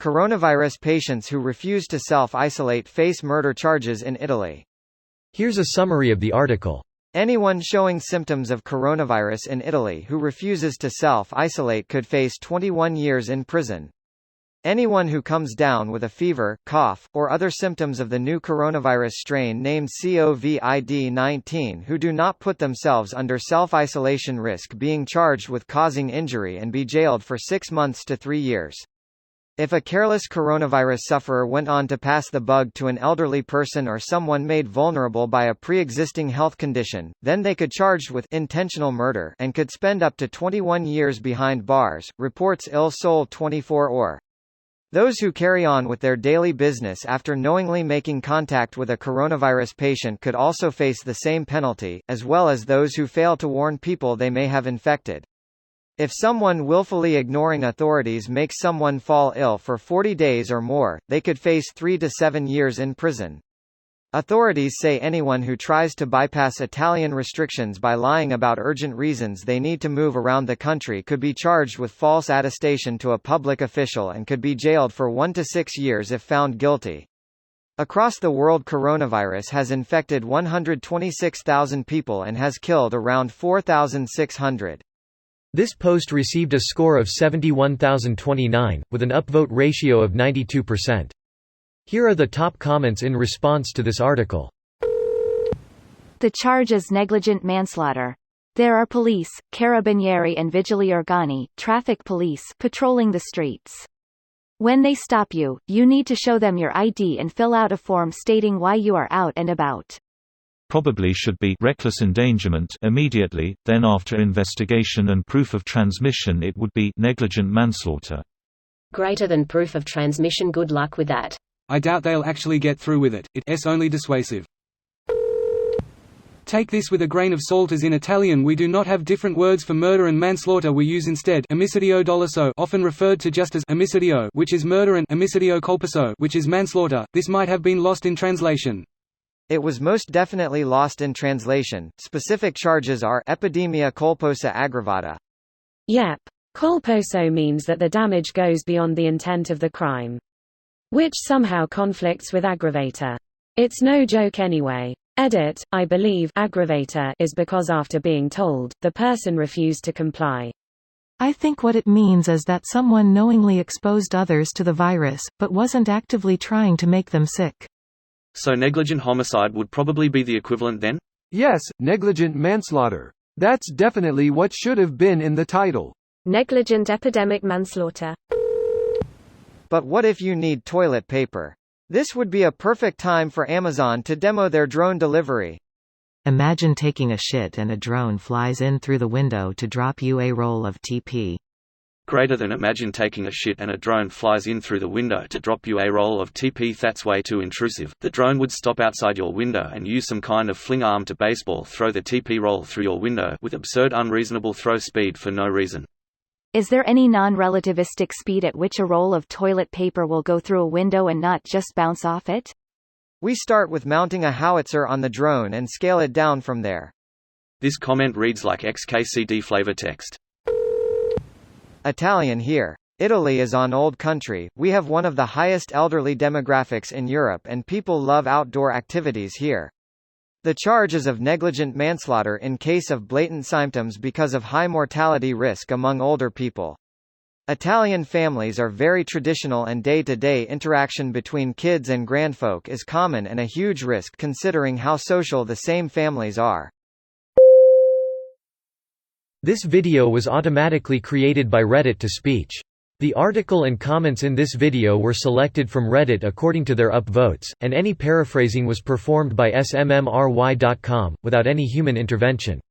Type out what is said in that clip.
Coronavirus patients who refuse to self-isolate face murder charges in Italy. Here's a summary of the article. Anyone showing symptoms of coronavirus in Italy who refuses to self-isolate could face 21 years in prison. Anyone who comes down with a fever, cough, or other symptoms of the new coronavirus strain named COVID-19 who do not put themselves under self-isolation risk being charged with causing injury and be jailed for 6 months to 3 years. If a careless coronavirus sufferer went on to pass the bug to an elderly person or someone made vulnerable by a pre-existing health condition, then they could charged with intentional murder and could spend up to 21 years behind bars, reports Il Sole 24 Ore. Those who carry on with their daily business after knowingly making contact with a coronavirus patient could also face the same penalty, as well as those who fail to warn people they may have infected. If someone willfully ignoring authorities makes someone fall ill for 40 days or more, they could face 3 to 7 years in prison. Authorities say anyone who tries to bypass Italian restrictions by lying about urgent reasons they need to move around the country could be charged with false attestation to a public official and could be jailed for 1 to 6 years if found guilty. Across the world, coronavirus has infected 126,000 people and has killed around 4,600. This post received a score of 71,029, with an upvote ratio of 92%. Here are the top comments in response to this article. The charge is negligent manslaughter. There are police, carabinieri and vigili urbani, traffic police, patrolling the streets. When they stop you, you need to show them your ID and fill out a form stating why you are out and about. Probably should be reckless endangerment immediately, then after investigation and proof of transmission it would be negligent manslaughter. Greater than proof of transmission. Good luck with that. I doubt they'll actually get through with it. It's only dissuasive. Take this with a grain of salt, as in Italian we do not have different words for murder and manslaughter, we use instead omicidio doloso, often referred to just as omicidio, which is murder, and omicidio colposo, which is manslaughter. This might have been lost in translation. It was most definitely lost in translation. Specific charges are epidemia colposa aggravata. Yep. Colposo means that the damage goes beyond the intent of the crime, which somehow conflicts with aggravator. It's no joke anyway. Edit, I believe aggravator is because after being told, the person refused to comply. I think what it means is that someone knowingly exposed others to the virus, but wasn't actively trying to make them sick. So negligent homicide would probably be the equivalent then? Yes, negligent manslaughter. That's definitely what should have been in the title. Negligent epidemic manslaughter. But what if you need toilet paper? This would be a perfect time for Amazon to demo their drone delivery. Imagine taking a shit and a drone flies in through the window to drop you a roll of TP. Greater than imagine taking a shit and a drone flies in through the window to drop you a roll of TP. That's way too intrusive. The drone would stop outside your window and use some kind of fling arm to baseball throw the TP roll through your window with absurd unreasonable throw speed for no reason. Is there any non-relativistic speed at which a roll of toilet paper will go through a window and not just bounce off it? We start with mounting a howitzer on the drone and scale it down from there. This comment reads like XKCD flavor text. Italian here. Italy is on old country. We have one of the highest elderly demographics in Europe and people love outdoor activities here. The charge is of negligent manslaughter in case of blatant symptoms because of high mortality risk among older people. Italian families are very traditional and day-to-day interaction between kids and grandfolk is common and a huge risk considering how social the same families are. This video was automatically created by Reddit to speech. The article and comments in this video were selected from Reddit according to their upvotes, and any paraphrasing was performed by smmry.com, without any human intervention.